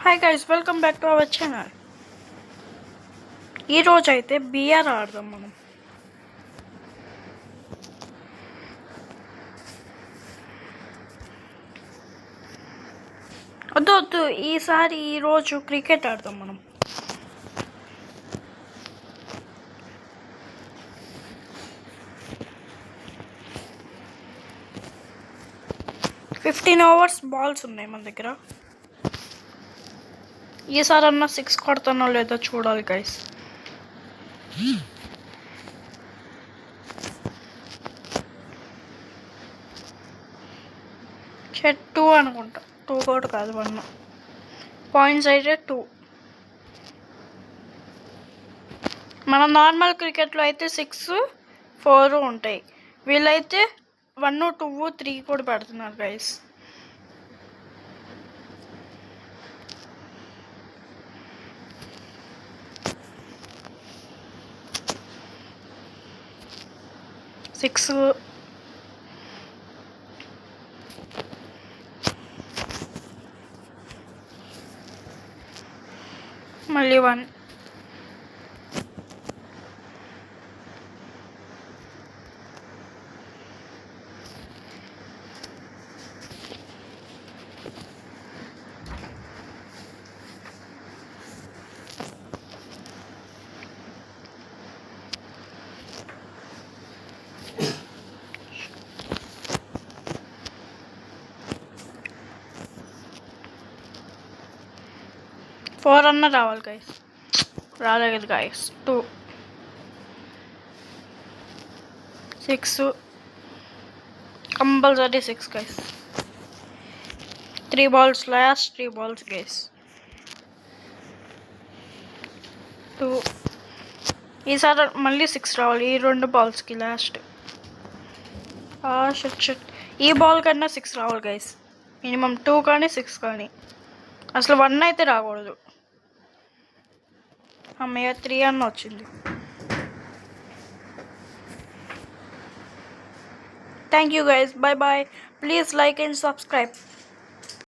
Hi guys, welcome back to our channel. ఈరోజు అయితే BR ఆడదాం మనం. వద్దు ఈరోజు క్రికెట్ ఆడదాం మనం. 15 ఓవర్స్ బాల్స్ ఉన్నాయి మన దగ్గర. ఈసారి అన్న 6 కొడతానో లేదో చూడాలి గైస్. టూ అనుకుంటా, 2 కూడా కాదు, 1 పాయింట్స్ అయితే 2. మన నార్మల్ క్రికెట్లో అయితే 6, 4 ఉంటాయి. వీళ్ళైతే 1, 2, 3 కూడా పెడుతున్నారు గైస్. సిక్స్, మళ్ళీ 1. ఫోర్ అన్న రావాలి గైస్. రాలేదు guys. 2, 6, compulsory 6 guys. 3 balls, last 3 balls guys. 2. ఈసారి మళ్ళీ 6 రావాలి ఈ 2 బాల్స్కి లాస్ట్. షట్ ఈ బాల్ కన్నా 6 రావాలి గైస్. మినిమం 2 కానీ 6 కానీ, అసలు 1 అయితే రాకూడదు. అమ్మయ్య, 3 అన్న వచ్చింది. Thank you guys, bye bye. Please like and subscribe.